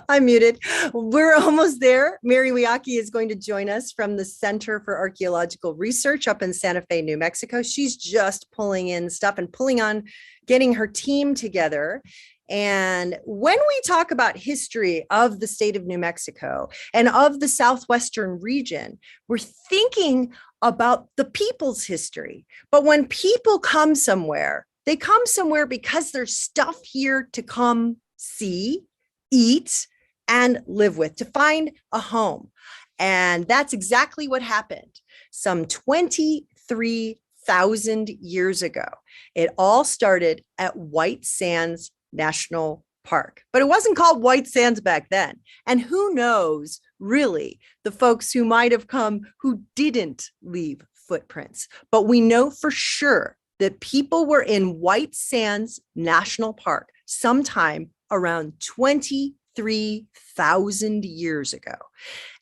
I'm muted. We're almost there. Mary Wiaki is going to join us from the Center for Archaeological Research up in Santa Fe, New Mexico. She's just pulling in stuff and pulling on getting her team together. And when we talk about history of the state of New Mexico and of the Southwestern region, we're thinking about the people's history. But when people come somewhere, they come somewhere because there's stuff here to come see, eat, and live with, to find a home. And that's exactly what happened some 23,000 years ago. It all started at White Sands National Park, but it wasn't called White Sands back then. And who knows, really, the folks who might have come who didn't leave footprints. But we know for sure that people were in White Sands National Park sometime around 23,000 years ago.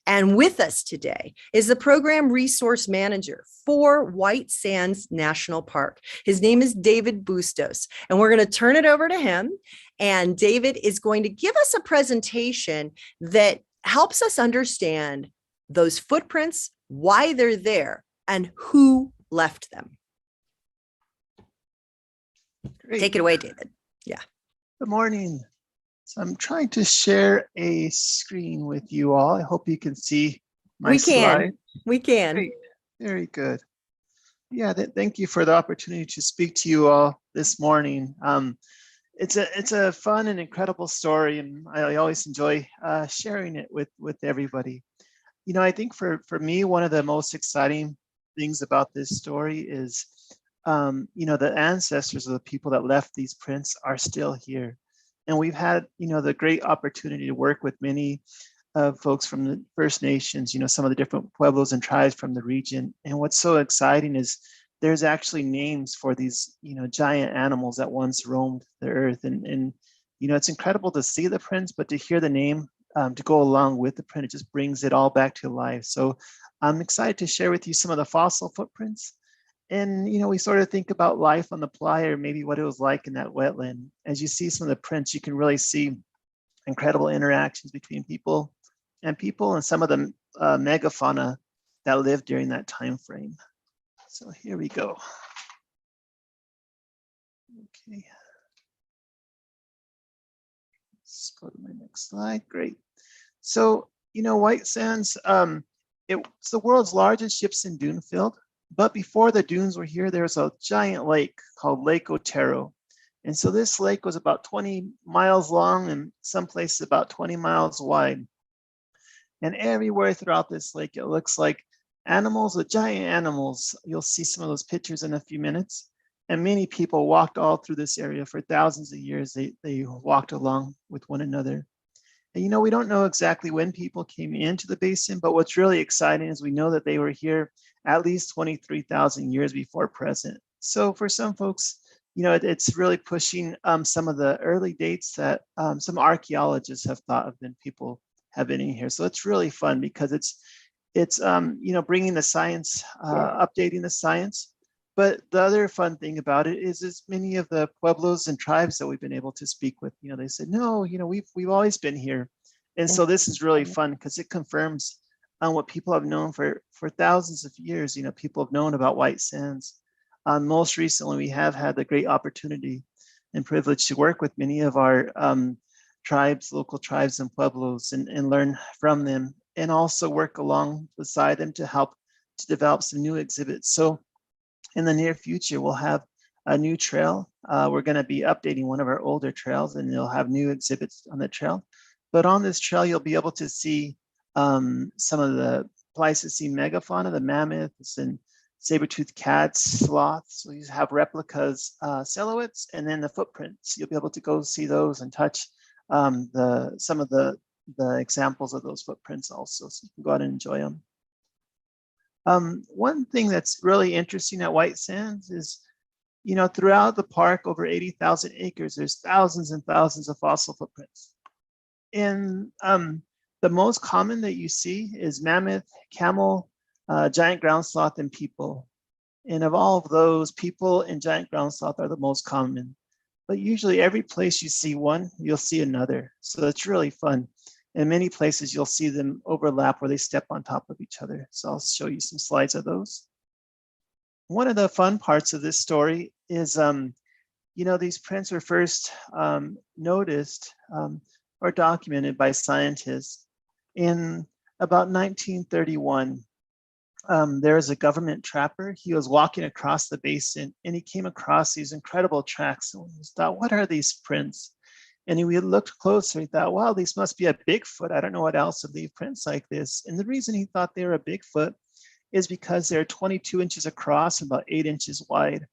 And with us today is the program resource manager for White Sands National Park. His name is David Bustos, and we're going to turn it over to him. And David is going to give us a presentation that helps us understand those footprints, why they're there, and who left them. Great. Take it away, David. Yeah. Good morning. So I'm trying to share a screen with you all. I hope you can see my slide. We can. Great. Very good. Yeah, thank you for the opportunity to speak to you all this morning. It's a fun and incredible story, and I always enjoy sharing it with everybody. You know, I think for me, one of the most exciting things about this story is, you know, the ancestors of the people that left these prints are still here. And we've had, you know, the great opportunity to work with many folks from the First Nations, you know, some of the different pueblos and tribes from the region. And what's so exciting is there's actually names for these, you know, giant animals that once roamed the earth. And you know, it's incredible to see the prints, but to hear the name to go along with the print, it just brings it all back to life. So I'm excited to share with you some of the fossil footprints. And, you know, we sort of think about life on the playa, maybe what it was like in that wetland. As you see some of the prints, you can really see incredible interactions between people and some of the megafauna that lived during that time frame. So here we go. Okay. Let's go to my next slide. Great. So, you know, White Sands, it's the world's largest gypsum dune field. But before the dunes were here, there was a giant lake called Lake Otero. And so this lake was about 20 miles long and some places about 20 miles wide. And everywhere throughout this lake, it looks like animals, the giant animals. You'll see some of those pictures in a few minutes. And many people walked all through this area for thousands of years. They walked along with one another. And, you know, we don't know exactly when people came into the basin, but what's really exciting is we know that they were here at least 23,000 years before present. So for some folks, you know, it's really pushing some of the early dates that some archaeologists have thought of when people have been in here. So it's really fun because it's you know, bringing the science, updating the science. But the other fun thing about it is many of the pueblos and tribes that we've been able to speak with, you know, they said, no, you know, we've always been here. And so this is really fun because it confirms what people have known for thousands of years. You know, people have known about White Sands. Most recently, we have had the great opportunity and privilege to work with many of our tribes, local tribes and pueblos, and learn from them, and also work along beside them to help to develop some new exhibits. So in the near future, we'll have a new trail. We're going to be updating one of our older trails, and you'll have new exhibits on the trail. But on this trail, you'll be able to see some of the Pleistocene megafauna, the mammoths and saber-toothed cats, sloths. So you have replicas, silhouettes, and then the footprints. You'll be able to go see those and touch some of the examples of those footprints also. So you can go out and enjoy them. One thing that's really interesting at White Sands is, you know, throughout the park, over 80,000 acres, there's thousands and thousands of fossil footprints. And the most common that you see is mammoth, camel, giant ground sloth, and people. And of all of those, people and giant ground sloth are the most common. but usually every place you see one, you'll see another. So it's really fun. In many places, you'll see them overlap where they step on top of each other. So I'll show you some slides of those. One of the fun parts of this story is, these prints were first noticed or documented by scientists in about 1931. There was a government trapper. He was walking across the basin and he came across these incredible tracks. And he thought, what are these prints? And we looked closer. He thought, wow, these must be a Bigfoot. I don't know what else would leave prints like this. And the reason he thought they were a Bigfoot is because they're 22 inches across and about 8 inches wide.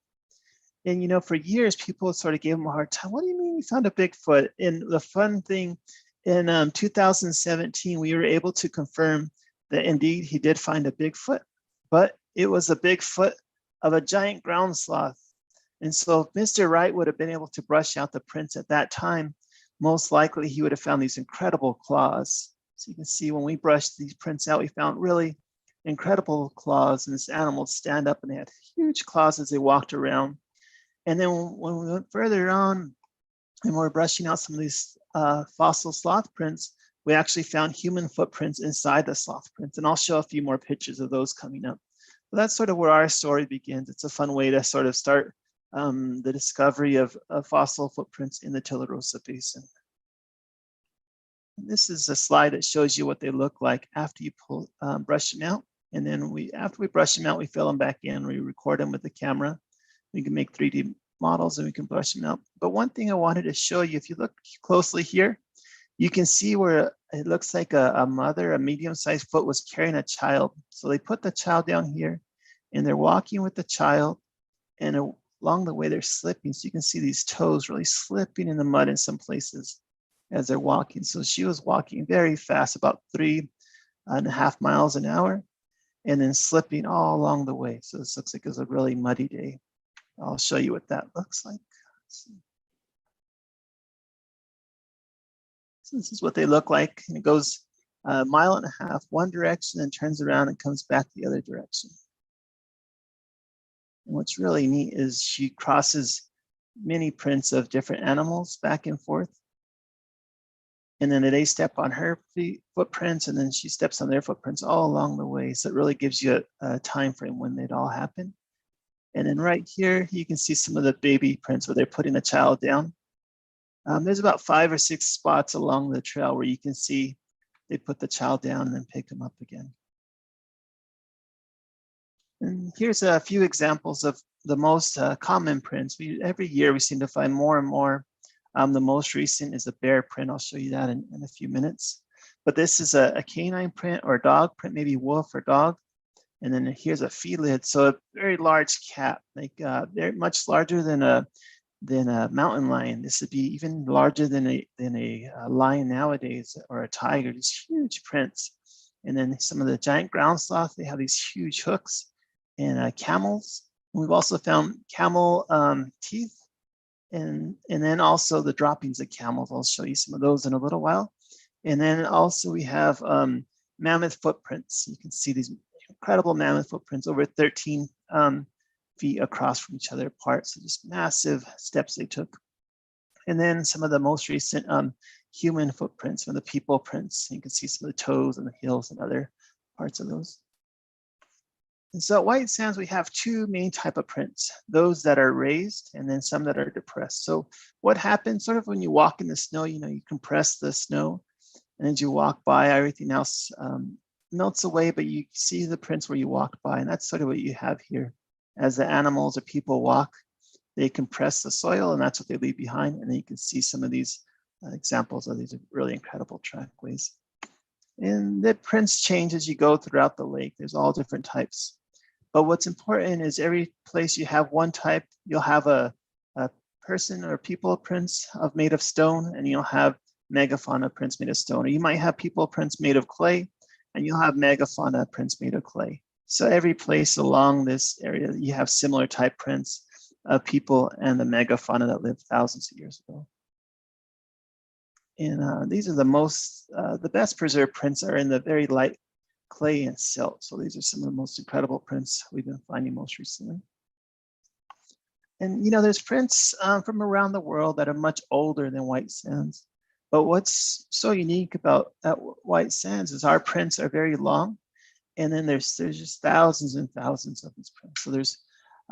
And for years, people sort of gave him a hard time. What do you mean you found a Bigfoot? And the fun thing, in 2017, we were able to confirm that indeed he did find a Bigfoot, but it was a Bigfoot of a giant ground sloth. And so if Mr. Wright would have been able to brush out the prints at that time, most likely he would have found these incredible claws. So you can see when we brushed these prints out, we found really incredible claws, and this animal would stand up and they had huge claws as they walked around. And then when we went further on and we're brushing out some of these fossil sloth prints, we actually found human footprints inside the sloth prints. And I'll show a few more pictures of those coming up. But that's sort of where our story begins. It's a fun way to sort of start the discovery of fossil footprints in the Tularosa Basin. And this is a slide that shows you what they look like after you brush them out. And then after we brush them out, we fill them back in, we record them with the camera. We can make 3D models and we can brush them out. But one thing I wanted to show you, if you look closely here, you can see where it looks like a mother, a medium-sized foot was carrying a child. So they put the child down here and they're walking with the child, and along the way they're slipping. So you can see these toes really slipping in the mud in some places as they're walking. So she was walking very fast, about 3.5 miles an hour, and then slipping all along the way. So this looks like it was a really muddy day. I'll show you what that looks like. So this is what they look like. And it goes 1.5 miles one direction and turns around and comes back the other direction. And what's really neat is she crosses many prints of different animals back and forth. And then they step on her footprints, and then she steps on their footprints all along the way. So it really gives you a time frame when they'd all happen. And then right here, you can see some of the baby prints where they're putting the child down. There's about 5 or 6 spots along the trail where you can see they put the child down and then pick them up again. And here's a few examples of the most common prints. Every year we seem to find more and more. The most recent is a bear print. I'll show you that in a few minutes. But this is a canine print or a dog print, maybe wolf or dog. And then here's a felid, so a very large cat. Like they're much larger than a mountain lion. This would be even larger than a lion nowadays, or a tiger. These huge prints. And then some of the giant ground sloth, they have these huge hooks. And camels. And we've also found camel teeth, and then also the droppings of camels. I'll show you some of those in a little while. And then also we have mammoth footprints. You can see these incredible mammoth footprints, over 13 feet across from each other apart. So just massive steps they took. And then some of the most recent human footprints, some of the people prints. You can see some of the toes and the heels and other parts of those. And so at White Sands, we have 2 main type of prints, those that are raised and then some that are depressed. So what happens sort of when you walk in the snow, you compress the snow, and as you walk by, everything else melts away, but you see the prints where you walked by. And that's sort of what you have here. As the animals or people walk, they compress the soil, and that's what they leave behind. And then you can see some of these examples of these really incredible trackways. And the prints change as you go throughout the lake. There's all different types. But what's important is every place you have one type, you'll have a person or people prints made of stone, and you'll have megafauna prints made of stone. Or you might have people prints made of clay, and you'll have megafauna prints made of clay. So every place along this area, you have similar type prints of people and the megafauna that lived thousands of years ago. And these are the best preserved prints are in the very light clay and silt. So these are some of the most incredible prints we've been finding most recently. And there's prints from around the world that are much older than white sands. But what's so unique about white sands is our prints are very long, and then there's just thousands and thousands of these prints. So there's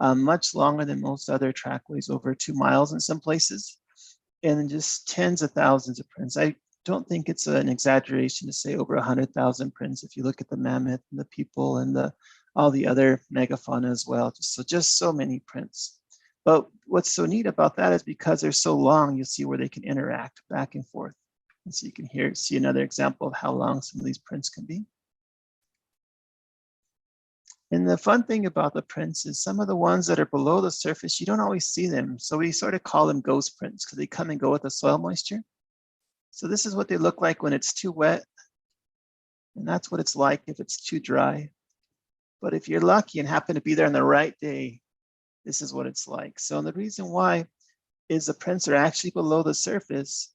much longer than most other trackways, over 2 miles in some places, and then just tens of thousands of prints. I don't think it's an exaggeration to say over 100,000 prints if you look at the mammoth and the people and all the other megafauna as well. Just so many prints. But what's so neat about that is because they're so long, you'll see where they can interact back and forth. And so you can see another example of how long some of these prints can be. And the fun thing about the prints is some of the ones that are below the surface, you don't always see them. So we sort of call them ghost prints because they come and go with the soil moisture. So this is what they look like when it's too wet. And that's what it's like if it's too dry. But if you're lucky and happen to be there on the right day, this is what it's like. So the reason why is the prints are actually below the surface.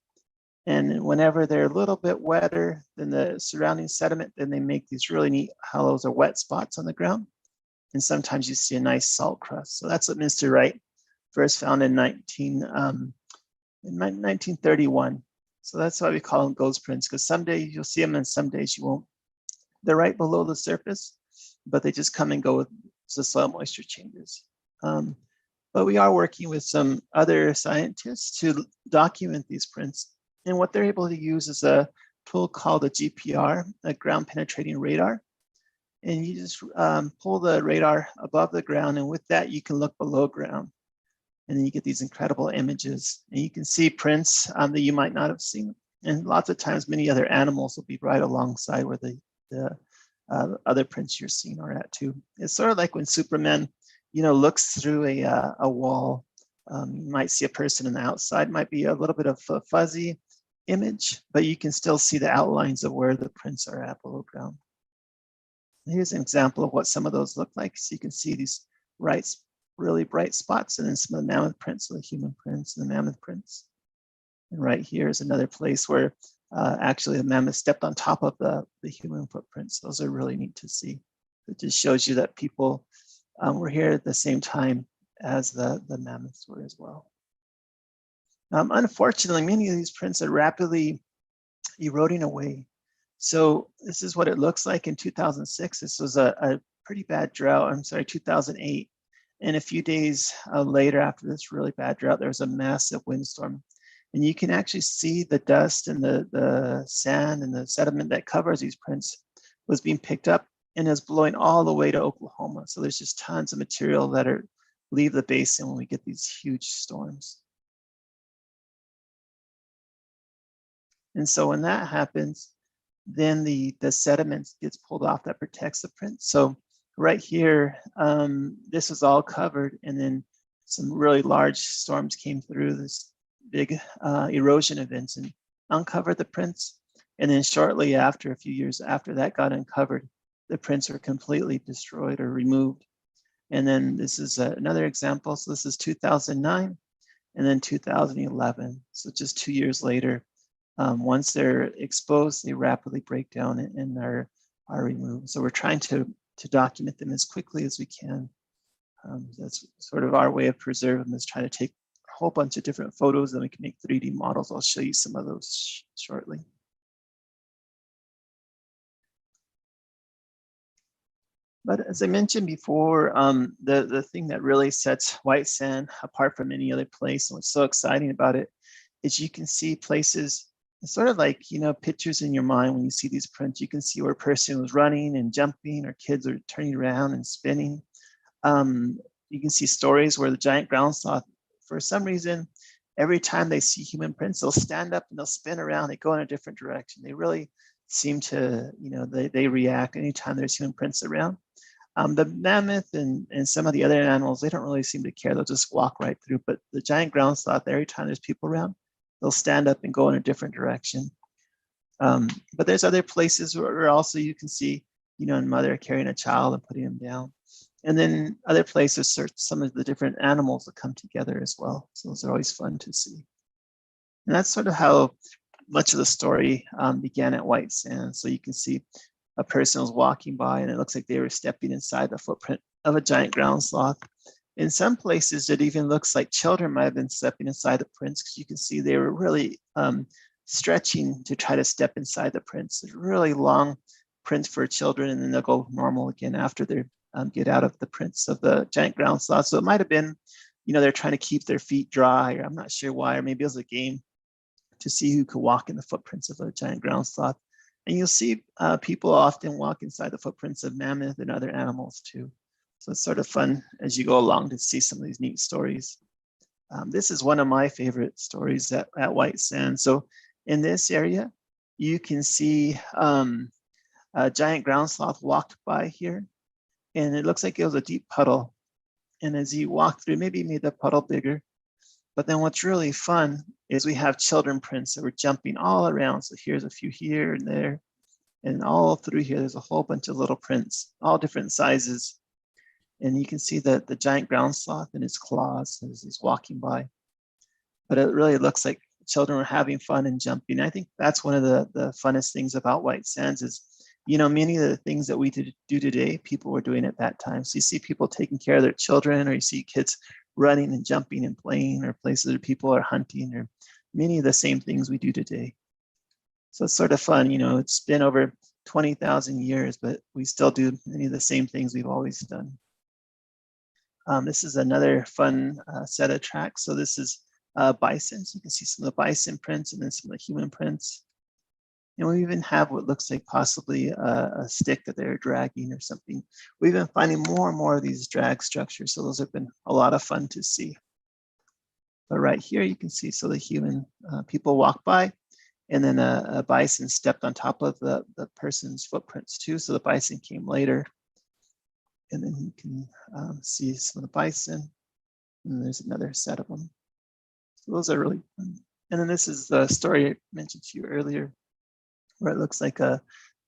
And whenever they're a little bit wetter than the surrounding sediment, then they make these really neat hollows or wet spots on the ground. And sometimes you see a nice salt crust. So that's what Mr. Wright first found in 1931. So that's why we call them ghost prints, because some days you'll see them and some days you won't. They're right below the surface, but they just come and go with the soil moisture changes. But we are working with some other scientists to document these prints. And what they're able to use is a tool called a GPR, a ground penetrating radar. And you just pull the radar above the ground, and with that, you can look below ground. And then you get these incredible images. And you can see prints that you might not have seen. And lots of times, many other animals will be right alongside where the other prints you're seeing are at too. It's sort of like when Superman, looks through a wall. You might see a person on the outside, might be a little bit of a fuzzy image, but you can still see the outlines of where the prints are at below ground. Here's an example of what some of those look like. So you can see these really bright spots, and then some of the mammoth prints, so the human prints and the mammoth prints. And right here is another place where actually the mammoth stepped on top of the human footprints. Those are really neat to see. It just shows you that people were here at the same time as the mammoths were as well. Unfortunately, many of these prints are rapidly eroding away. So this is what it looks like in 2006. This was a pretty bad drought. I'm sorry, 2008. And a few days later, after this really bad drought, there was a massive windstorm. And you can actually see the dust and the sand and the sediment that covers these prints was being picked up and is blowing all the way to Oklahoma. So there's just tons of material that leave the basin when we get these huge storms. And so when that happens, then the sediment gets pulled off that protects the print. So right here, this was all covered, and then some really large storms came through, this big erosion events, and uncovered the prints. And then shortly after, a few years after that got uncovered, the prints were completely destroyed or removed. And then this is another example. So this is 2009 and then 2011. So just 2 years later, once they're exposed, they rapidly break down and are removed. So we're trying to document them as quickly as we can. That's sort of our way of preserving them, is trying to take a whole bunch of different photos, and we can make 3D models. I'll show you some of those shortly. But as I mentioned before, the thing that really sets white sand apart from any other place, and what's so exciting about it, is you can see places, it's sort of like, pictures in your mind when you see these prints. You can see where a person was running and jumping, or kids are turning around and spinning. You can see stories where the giant ground sloth, for some reason, every time they see human prints, they'll stand up and they'll spin around. They go in a different direction. They really seem to, they react anytime there's human prints around. The mammoth and some of the other animals, they don't really seem to care. They'll just walk right through. But the giant ground sloth, every time there's people around, they'll stand up and go in a different direction. But there's other places where also you can see, a mother carrying a child and putting him down. And then other places, some of the different animals that come together as well. So those are always fun to see. And that's sort of how much of the story began at White Sands. So you can see a person was walking by, and it looks like they were stepping inside the footprint of a giant ground sloth. In some places, it even looks like children might have been stepping inside the prints, because you can see they were really stretching to try to step inside the prints. It's really long prints for children, and then they'll go normal again after they get out of the prints of the giant ground sloth. So it might have been, they're trying to keep their feet dry, or I'm not sure why, or maybe it was a game to see who could walk in the footprints of a giant ground sloth. And you'll see people often walk inside the footprints of mammoth and other animals too. So it's sort of fun as you go along to see some of these neat stories. This is one of my favorite stories at White Sands. So in this area, you can see a giant ground sloth walked by here, and it looks like it was a deep puddle. And as you walk through, maybe made the puddle bigger. But then what's really fun is we have children prints that were jumping all around. So here's a few here and there, and all through here, there's a whole bunch of little prints, all different sizes. And you can see that the giant ground sloth in his claws as he's walking by. But it really looks like children were having fun and jumping. I think that's one of the funnest things about White Sands is, many of the things that we do today, people were doing at that time. So you see people taking care of their children, or you see kids running and jumping and playing, or places where people are hunting, or many of the same things we do today. So it's sort of fun, it's been over 20,000 years, but we still do many of the same things we've always done. This is another fun set of tracks. So this is bison. So you can see some of the bison prints and then some of the human prints. And we even have what looks like possibly a stick that they're dragging or something. We've been finding more and more of these drag structures. So those have been a lot of fun to see. But right here you can see, so the human people walk by, and then a bison stepped on top of the person's footprints too. So the bison came later. And then you can see some of the bison, and there's another set of them. So those are really fun. And then this is the story I mentioned to you earlier, where it looks like a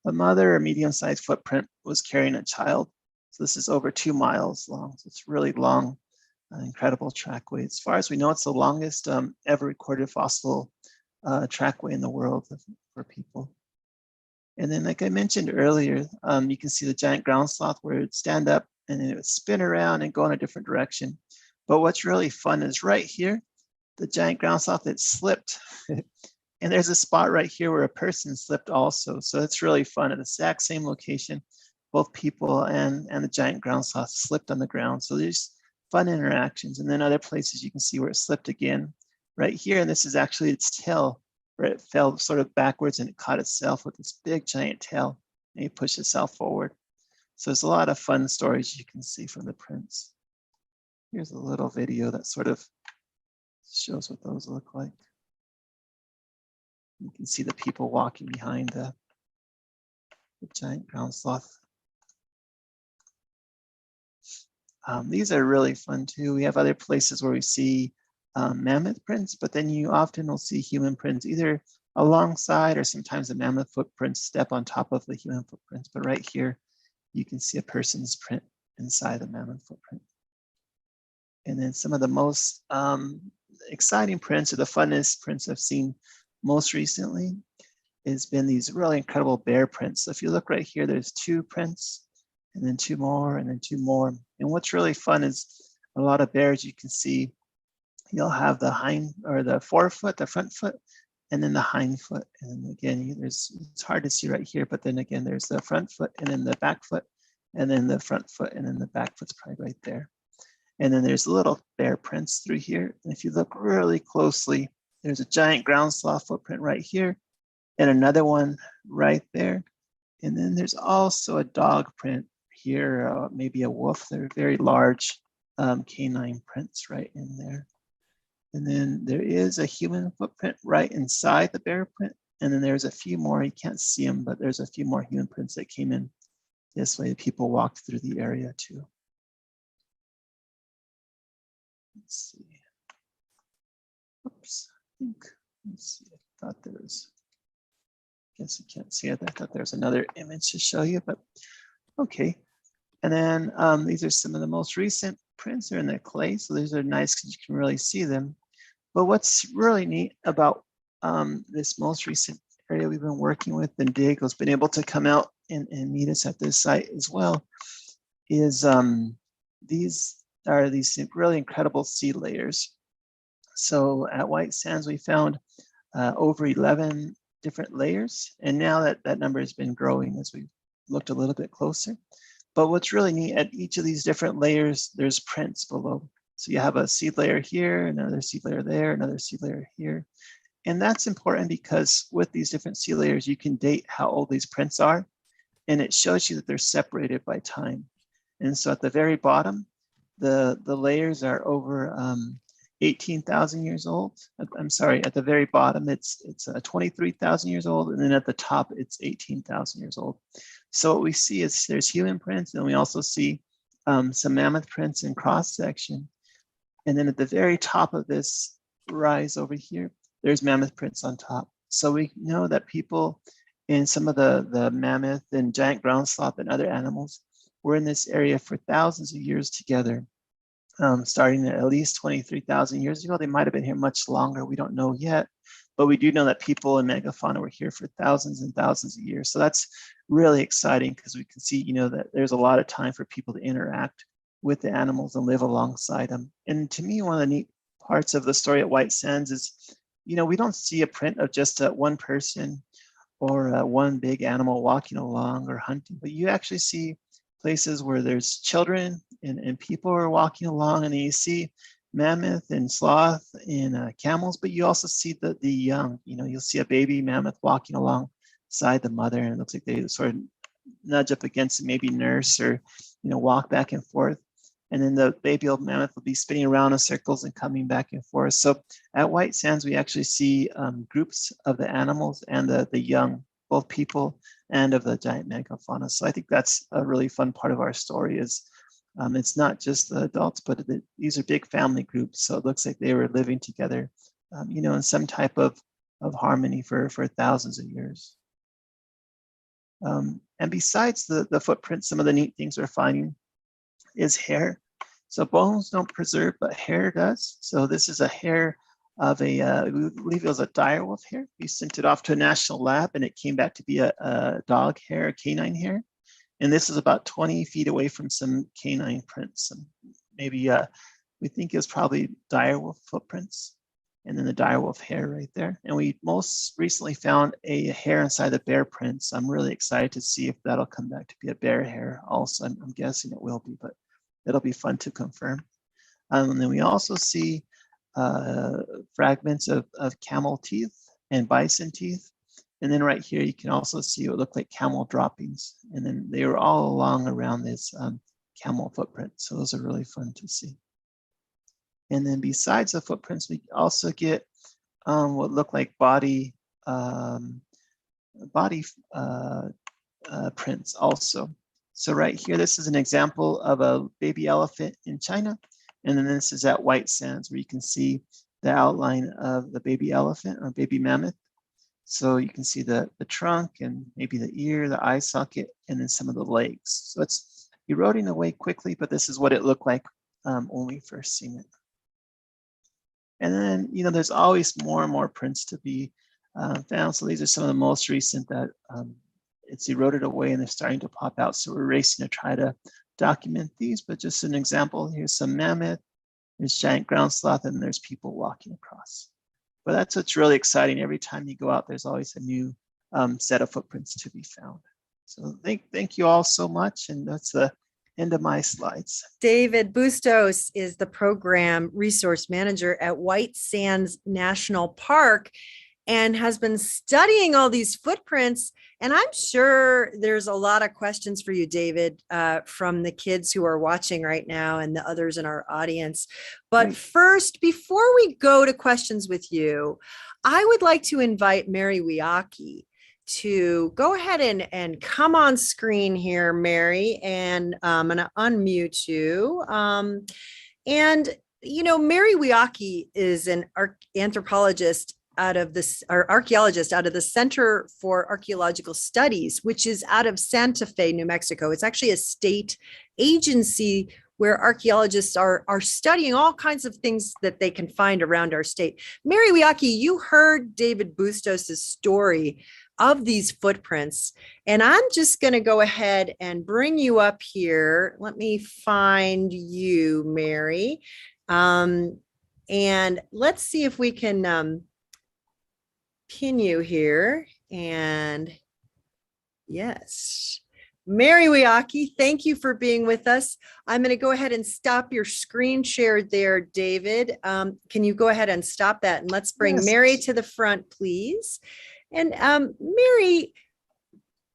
mother or medium-sized footprint was carrying a child. So this is over 2 miles long. So it's really long, incredible trackway. As far as we know, it's the longest ever recorded fossil trackway in the world for people. And then, like I mentioned earlier, you can see the giant ground sloth where it would stand up and then it would spin around and go in a different direction. But what's really fun is right here, the giant ground sloth that slipped. And there's a spot right here where a person slipped also. So it's really fun at the exact same location. Both people and the giant ground sloth slipped on the ground. So there's fun interactions. And then other places you can see where it slipped again. Right here, and this is actually its tail, where it fell sort of backwards and it caught itself with this big giant tail, and it pushed itself forward. So there's a lot of fun stories you can see from the prints. Here's a little video that sort of shows what those look like. You can see the people walking behind the giant ground sloth. These are really fun too. We have other places where we see mammoth prints, but then you often will see human prints either alongside, or sometimes the mammoth footprints step on top of the human footprints. But right here, you can see a person's print inside the mammoth footprint. And then some of the most exciting prints, or the funnest prints I've seen most recently, has been these really incredible bear prints. So if you look right here, there's 2 prints, and then 2 more, and then 2 more. And what's really fun is a lot of bears you can see, you'll have the hind or the forefoot, the front foot, and then the hind foot. And again, it's hard to see right here, but then again, there's the front foot and then the back foot, and then the front foot, and then the back foot's probably right there. And then there's little bear prints through here. And if you look really closely, there's a giant ground sloth footprint right here, and another one right there. And then there's also a dog print here, maybe a wolf. They're very large canine prints right in there. And then there is a human footprint right inside the bear print. And then there's a few more, you can't see them, but there's a few more human prints that came in this way. People walked through the area too. Let's see. Oops, let's see, I thought there was, I guess you can't see it. I thought there was another image to show you, but okay. And then these are some of the most recent prints. Are in the clay, so these are nice because you can really see them. But what's really neat about this most recent area we've been working with, and Diego's been able to come out and meet us at this site as well, is these are these really incredible sea layers. So at White Sands, we found over 11 different layers. And now that number has been growing as we looked a little bit closer. But what's really neat, at each of these different layers, there's prints below. So you have a seed layer here, another seed layer there, another seed layer here. And that's important because with these different sea layers, you can date how old these prints are. And it shows you that they're separated by time. And so at the very bottom, the layers are over 18,000 years old. I'm sorry, at the very bottom, it's 23,000 years old. And then at the top, it's 18,000 years old. So what we see is there's human prints, and we also see some mammoth prints in cross section. And then at the very top of this rise over here, there's mammoth prints on top. So we know that people in some of the mammoth and giant ground sloth and other animals were in this area for thousands of years together. Starting at least 23,000 years ago. They might have been here much longer. We don't know yet, but we do know that people in megafauna were here for thousands and thousands of years. So that's really exciting because we can see, that there's a lot of time for people to interact with the animals and live alongside them. And to me, one of the neat parts of the story at White Sands is, we don't see a print of just one person or one big animal walking along or hunting, but you actually see places where there's children and people are walking along, and then you see mammoth and sloth and camels, but you also see the young. You'll see a baby mammoth walking alongside the mother, and it looks like they sort of nudge up against it, maybe nurse or walk back and forth. And then the baby old mammoth will be spinning around in circles and coming back and forth. So at White Sands, we actually see groups of the animals and the young, both people and of the giant megafauna. So I think that's a really fun part of our story is it's not just the adults, but these are big family groups. So it looks like they were living together, in some type of harmony for thousands of years. And besides the footprints, some of the neat things we're finding is hair. So bones don't preserve, but hair does. So this is a hair of we believe it was a direwolf hair. We sent it off to a national lab and it came back to be a dog hair, a canine hair. And this is about 20 feet away from some canine prints. And maybe we think it was probably direwolf footprints, and then the direwolf hair right there. And we most recently found a hair inside the bear prints. I'm really excited to see if that'll come back to be a bear hair also. I'm guessing it will be, but it'll be fun to confirm. And then we also see fragments of camel teeth and bison teeth. And then right here, you can also see what look like camel droppings. And then they were all along around this camel footprint. So those are really fun to see. And then besides the footprints, we also get what look like body prints also. So right here, this is an example of a baby elephant in China. And then this is at White Sands, where you can see the outline of the baby elephant or baby mammoth. So you can see the trunk and maybe the ear, the eye socket, and then some of the legs. So it's eroding away quickly, but this is what it looked like when we first seen it. And then, there's always more and more prints to be found. So these are some of the most recent that it's eroded away and they're starting to pop out. So we're racing to try to document these, but just an example, here's some mammoth, there's giant ground sloth, and there's people walking across. But that's what's really exciting. Every time you go out, there's always a new set of footprints to be found. So thank you all so much. And that's the end of my slides. David Bustos is the program resource manager at White Sands National Park and has been studying all these footprints. And I'm sure there's a lot of questions for you, David, from the kids who are watching right now and the others in our audience. But first, before we go to questions with you, I would like to invite Mary Wiaki to go ahead and come on screen here, Mary, and I'm going to unmute you. Mary Wiaki is an anthropologist archaeologist out of the Center for Archaeological Studies, which is out of Santa Fe, New Mexico. It's actually a state agency where archaeologists are studying all kinds of things that they can find around our state. Mary Wiaki, you heard David Bustos' story. of these footprints. And I'm just going to go ahead and bring you up here. Let me find you, Mary. And let's see if we can pin you here. And yes. Mary Wiaki, thank you for being with us. I'm going to go ahead and stop your screen share there, David. Can you go ahead and stop that? And let's bring Mary to the front, please. And Mary,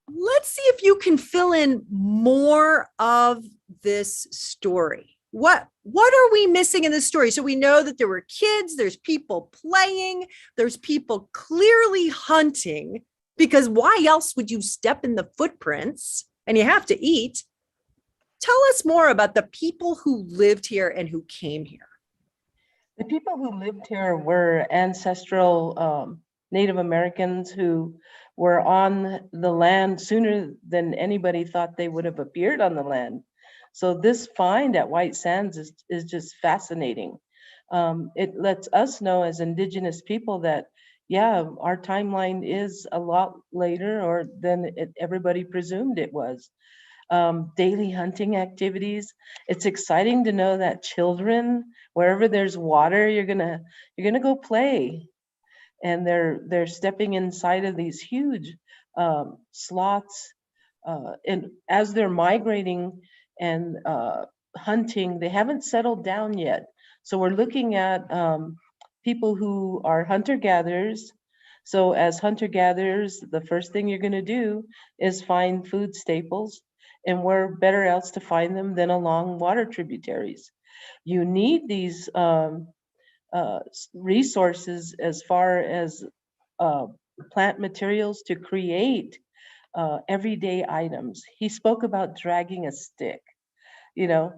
let's see if you can fill in more of this story. What are we missing in this story? So we know that there were kids, there's people playing, there's people clearly hunting, because why else would you step in the footprints? And you have to eat. Tell us more about the people who lived here and who came here. The people who lived here were ancestral Native Americans who were on the land sooner than anybody thought they would have appeared on the land. So this find at White Sands is just fascinating. It lets us know as Indigenous people that, yeah, our timeline is a lot later or than everybody presumed it was. Daily hunting activities. It's exciting to know that children, wherever there's water, you're gonna go play, and they're stepping inside of these huge sloths, and as they're migrating and hunting, they haven't settled down yet. So we're looking at people who are hunter-gatherers. So as hunter-gatherers, the first thing you're going to do is find food staples, and where better else to find them than along water tributaries. You need these resources as far as plant materials to create everyday items. He spoke about dragging a stick. You know,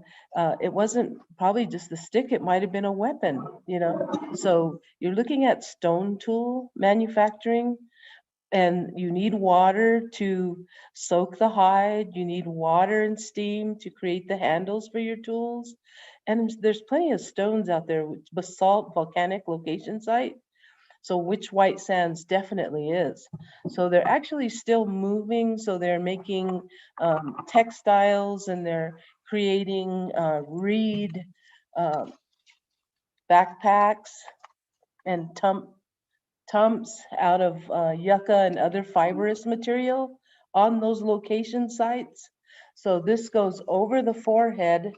it wasn't probably just the stick, it might have been a weapon, you know. So you're looking at stone tool manufacturing, and you need water to soak the hide. You need water and steam to create the handles for your tools. And there's plenty of stones out there, basalt volcanic location site. So which White Sands definitely is. So they're actually still moving. So they're making textiles, and they're creating reed backpacks and tumps out of yucca and other fibrous material on those location sites. So this goes over the forehead,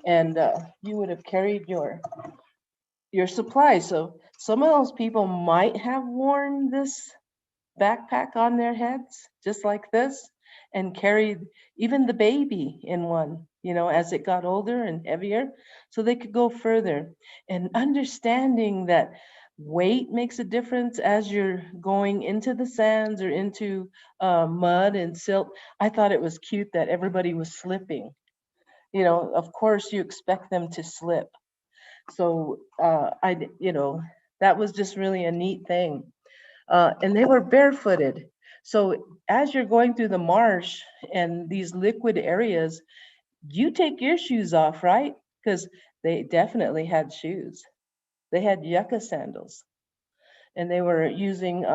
and you would have carried your supplies. So some of those people might have worn this backpack on their heads, just like this, and carried even the baby in one, you know, as it got older and heavier, so they could go further. And understanding that weight makes a difference as you're going into the sands or into mud and silt. I thought it was cute that everybody was slipping. You know, of course you expect them to slip. So that was just really a neat thing. And they were barefooted. So as you're going through the marsh and these liquid areas, you take your shoes off, right? Because they definitely had shoes. They had yucca sandals, and they were using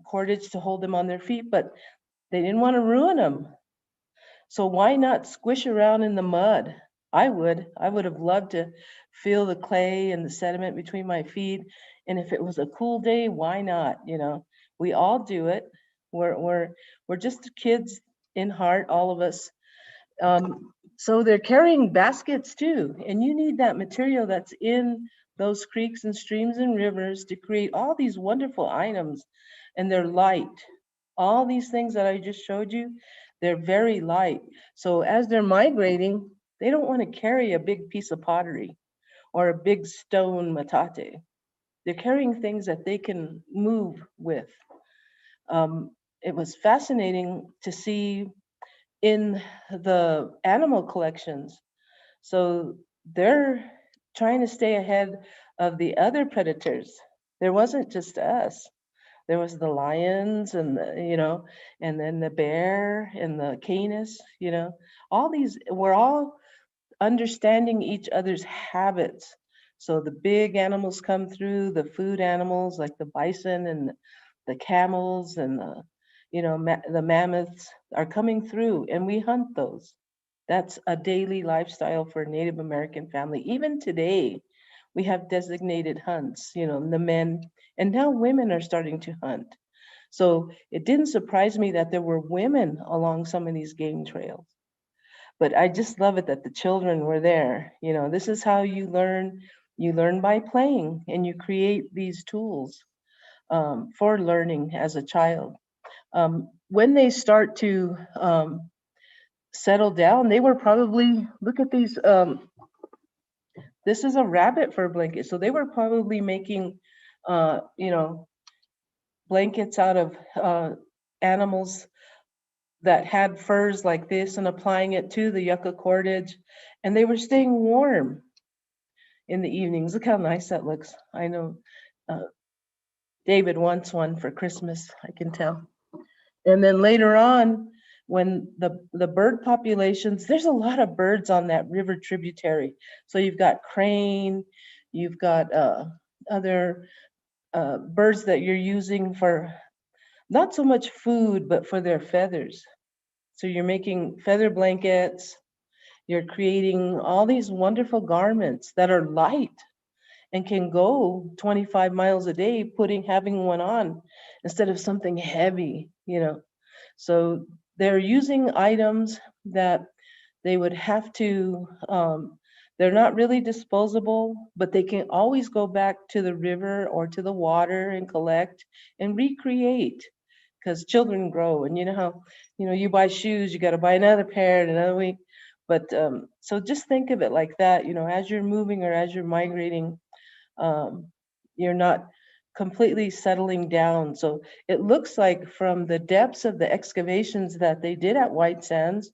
cordage to hold them on their feet, but they didn't want to ruin them. So why not squish around in the mud? I would have loved to feel the clay and the sediment between my feet. And if it was a cool day, why not? You know, we all do it. We're just kids in heart, all of us. So they're carrying baskets too, and you need that material that's in those creeks and streams and rivers to create all these wonderful items, and they're light. All these things that I just showed you, they're very light. So as they're migrating, they don't want to carry a big piece of pottery or a big stone matate. They're carrying things that they can move with. It was fascinating to see in the animal collections. So they're trying to stay ahead of the other predators. There wasn't just us. There was the lions and and then the bear and the canis, all these, we're all understanding each other's habits. So the big animals come through, the food animals like the bison and the camels and The mammoths are coming through and we hunt those. That's a daily lifestyle for a Native American family. Even today, we have designated hunts, the men, and now women are starting to hunt. So it didn't surprise me that there were women along some of these game trails. But I just love it that the children were there. This is how you learn. You learn by playing, and you create these tools for learning as a child. When they start to settle down, they were probably, look at these, this is a rabbit fur blanket. So they were probably making, blankets out of animals that had furs like this and applying it to the yucca cordage. And they were staying warm in the evenings. Look how nice that looks. I know David wants one for Christmas, I can tell. And then later on, when the bird populations, there's a lot of birds on that river tributary. So you've got crane, you've got other birds that you're using for not so much food, but for their feathers. So you're making feather blankets, you're creating all these wonderful garments that are light and can go 25 miles a day, having one on instead of something heavy. So they're using items that they would have to, they're not really disposable, but they can always go back to the river or to the water and collect and recreate, because children grow. And you know how, you buy shoes, you got to buy another pair in another week. But so just think of it like that, as you're moving or as you're migrating, you're not completely settling down. So it looks like from the depths of the excavations that they did at White Sands,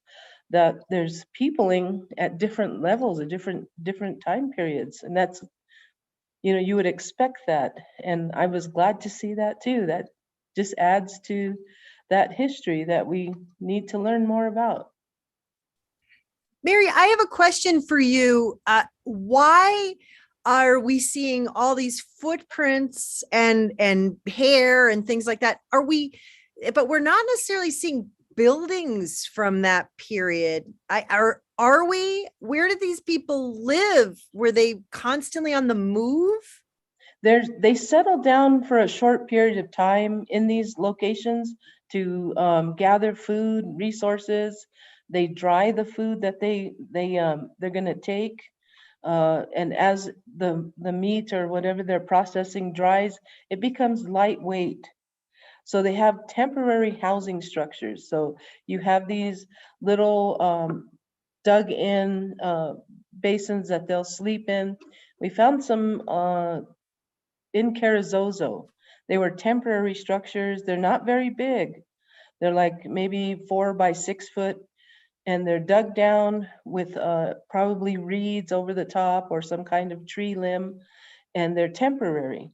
that there's peopling at different levels at different time periods. And that's, you would expect that. And I was glad to see that too. That just adds to that history that we need to learn more about. Mary, I have a question for you. Why are we seeing all these footprints and hair and things like that? But we're not necessarily seeing buildings from that period. Are we? Where did these people live? Were they constantly on the move? They settled down for a short period of time in these locations to gather food, resources. They dry the food that they're going to take, and as the meat or whatever they're processing dries, it becomes lightweight. So they have temporary housing structures. So you have these little dug in basins that they'll sleep in. We found some in Carrizozo. They were temporary structures. They're not very big. They're like maybe 4 by 6 foot, and they're dug down with probably reeds over the top or some kind of tree limb, and they're temporary.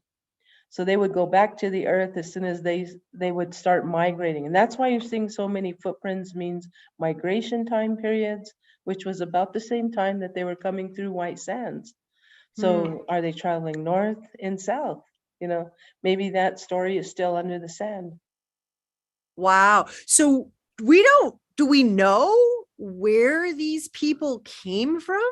So they would go back to the earth as soon as they would start migrating. And that's why you're seeing so many footprints, means migration time periods, which was about the same time that they were coming through White Sands. So are they traveling north and south? Maybe that story is still under the sand. Wow. So do we know where these people came from?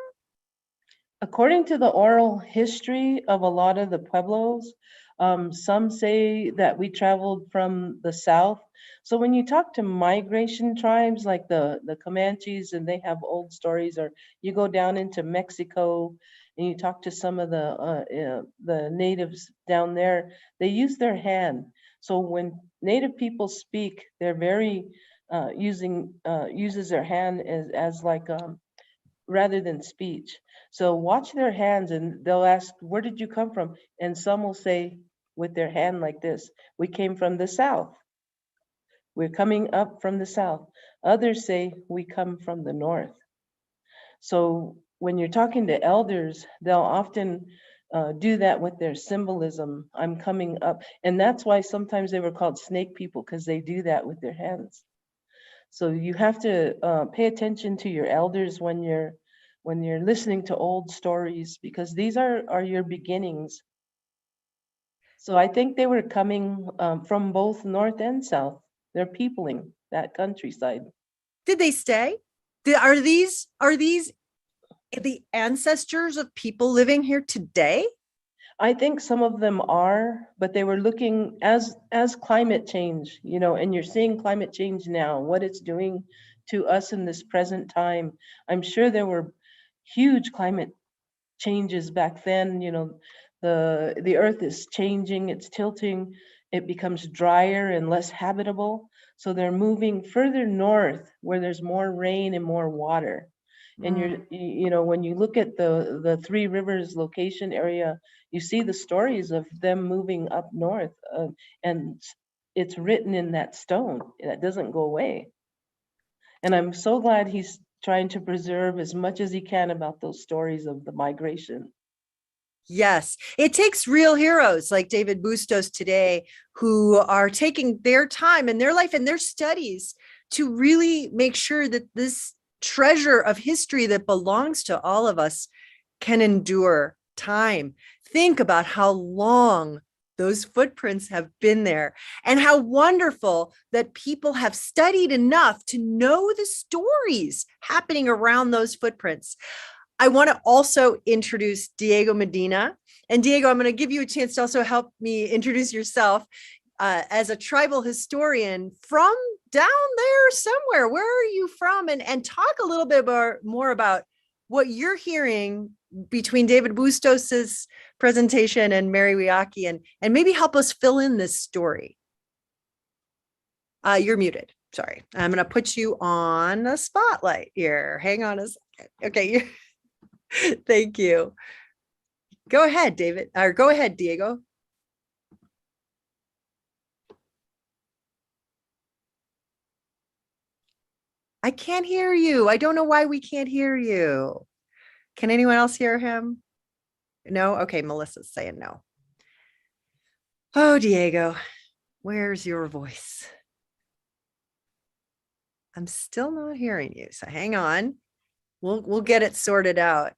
According to the oral history of a lot of the pueblos, some say that we traveled from the south. So when you talk to migration tribes like the Comanches, and they have old stories, or you go down into Mexico and you talk to some of the natives down there, they use their hand. So when native people speak, they're very uses their hand as like rather than speech. So watch their hands, and they'll ask, where did you come from? And some will say with their hand like this, we came from the south. We're coming up from the south. Others say we come from the north. So when you're talking to elders, they'll often do that with their symbolism. I'm coming up. And that's why sometimes they were called snake people, because they do that with their hands. So you have to pay attention to your elders when you're listening to old stories, because these are your beginnings. So I think they were coming from both north and south. They're peopling that countryside. Did they stay? Are these the ancestors of people living here today? I think some of them are, but they were looking as climate change, you know, and you're seeing climate change now, what it's doing to us in this present time. I'm sure there were huge climate changes back then, you know, the earth is changing, it's tilting, it becomes drier and less habitable. So they're moving further north where there's more rain and more water. And you know, when you look at the Three Rivers location area, you see the stories of them moving up north, and it's written in that stone. That doesn't go away. And I'm so glad he's trying to preserve as much as he can about those stories of the migration. Yes, it takes real heroes like David Bustos today who are taking their time and their life and their studies to really make sure that this treasure of history that belongs to all of us can endure time. Think about how long those footprints have been there and how wonderful that people have studied enough to know the stories happening around those footprints. I want to also introduce Diego Medina. And Diego, I'm going to give you a chance to also help me introduce yourself as a tribal historian from down there somewhere. Where are you from? And talk a little bit more about what you're hearing between David Bustos's presentation and Mary Wiaki, and maybe help us fill in this story. You're muted. Sorry. I'm going to put you on a spotlight here. Hang on a second. Okay. Thank you. Go ahead, David, or go ahead, Diego. I can't hear you. I don't know why we can't hear you. Can anyone else hear him? No? Okay, Melissa's saying no. Oh, Diego, where's your voice? I'm still not hearing you. So hang on. We'll get it sorted out.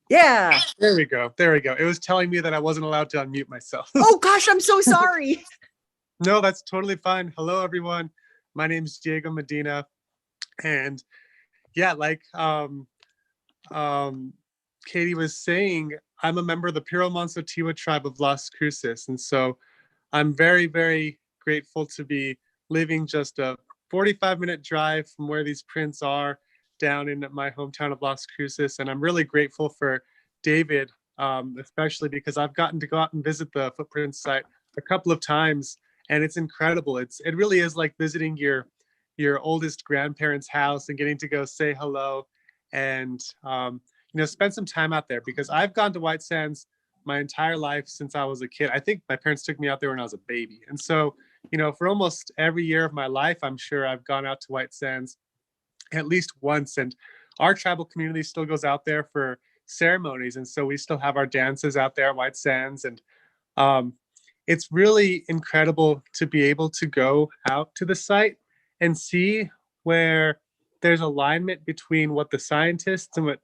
Yeah. There we go. There we go. It was telling me that I wasn't allowed to unmute myself. Oh gosh, I'm so sorry. No, that's totally fine. Hello, everyone. My name is Diego Medina. And yeah, like Katie was saying, I'm a member of the Piro Manso-Tiwa tribe of Las Cruces. And so I'm very, very grateful to be living just a 45-minute drive from where these prints are down in my hometown of Las Cruces. And I'm really grateful for David, especially because I've gotten to go out and visit the footprint site a couple of times, and it's incredible. It really is like visiting your oldest grandparents' house and getting to go say hello and spend some time out there, because I've gone to White Sands my entire life since I was a kid. I think my parents took me out there when I was a baby. And so, for almost every year of my life, I'm sure I've gone out to White Sands at least once. And our tribal community still goes out there for ceremonies. And so we still have our dances out there at White Sands. And it's really incredible to be able to go out to the site and see where there's alignment between what the scientists and what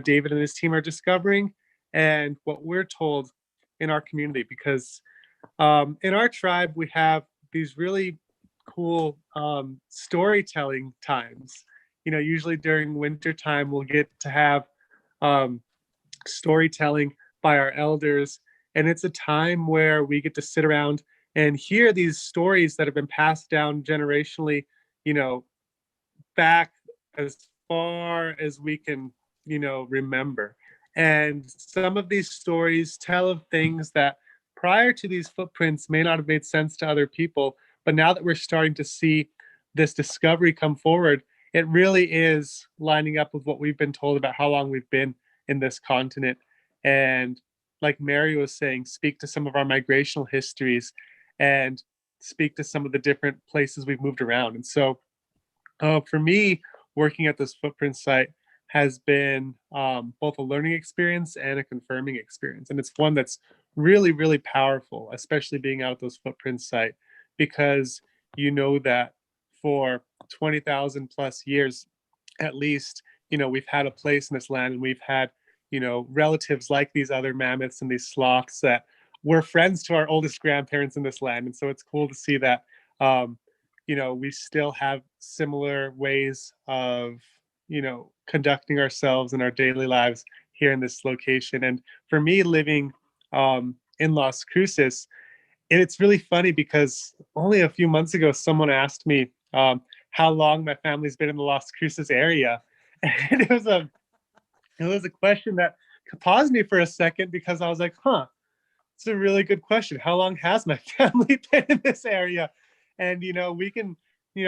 David and his team are discovering and what we're told in our community. Because in our tribe, we have these really cool storytelling times. Usually during winter time, we'll get to have storytelling by our elders. And it's a time where we get to sit around and hear these stories that have been passed down generationally, back as far as we can, remember. And some of these stories tell of things that prior to these footprints may not have made sense to other people. But now that we're starting to see this discovery come forward, it really is lining up with what we've been told about how long we've been in this continent. And like Mary was saying, speak to some of our migrational histories and speak to some of the different places we've moved around. And so for me, working at this footprint site has been both a learning experience and a confirming experience. And it's one that's really, really powerful, especially being out at those footprint site, because that for 20,000 plus years, at least, we've had a place in this land, and we've had, relatives like these other mammoths and these sloths that we're friends to our oldest grandparents in this land. And so it's cool to see that, we still have similar ways of, conducting ourselves in our daily lives here in this location. And for me, living in Las Cruces, it's really funny because only a few months ago, someone asked me how long my family's been in the Las Cruces area. And it was a question that paused me for a second because I was like, it's a really good question. How long has my family been in this area? And, we can,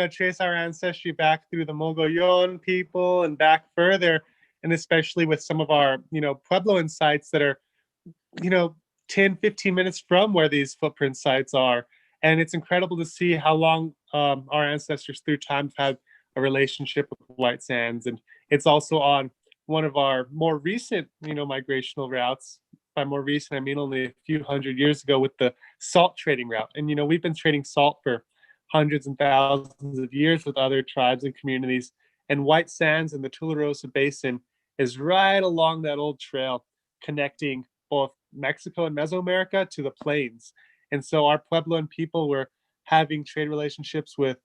trace our ancestry back through the Mogollon people and back further. And especially with some of our, Puebloan sites that are, 10, 15 minutes from where these footprint sites are. And it's incredible to see how long our ancestors through time have had a relationship with White Sands. And it's also on one of our more recent, migrational routes. By more recent, I mean only a few hundred years ago with the salt trading route. And, we've been trading salt for hundreds and thousands of years with other tribes and communities. And White Sands and the Tularosa Basin is right along that old trail connecting both Mexico and Mesoamerica to the plains. And so our Puebloan people were having trade relationships with,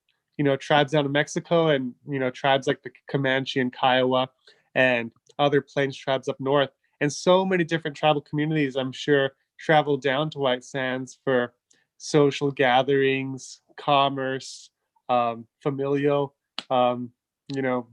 tribes down in Mexico and, tribes like the Comanche and Kiowa and other plains tribes up north. And so many different tribal communities, I'm sure, traveled down to White Sands for social gatherings, commerce, familial, you know,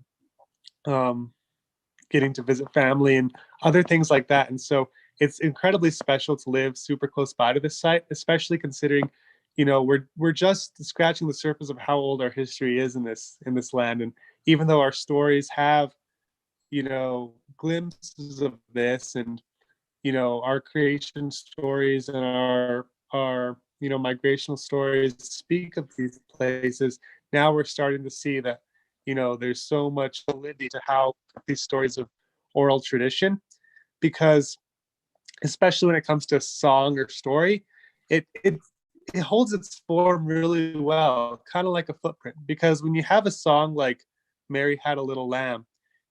getting to visit family and other things like that. And so it's incredibly special to live super close by to this site, especially considering, we're just scratching the surface of how old our history is in this land. And even though our stories have, glimpses of this and, our creation stories and our migrational stories speak of these places, now we're starting to see that, there's so much validity to how these stories of oral tradition, because especially when it comes to song or story, it holds its form really well, kind of like a footprint. Because when you have a song like Mary Had a Little Lamb,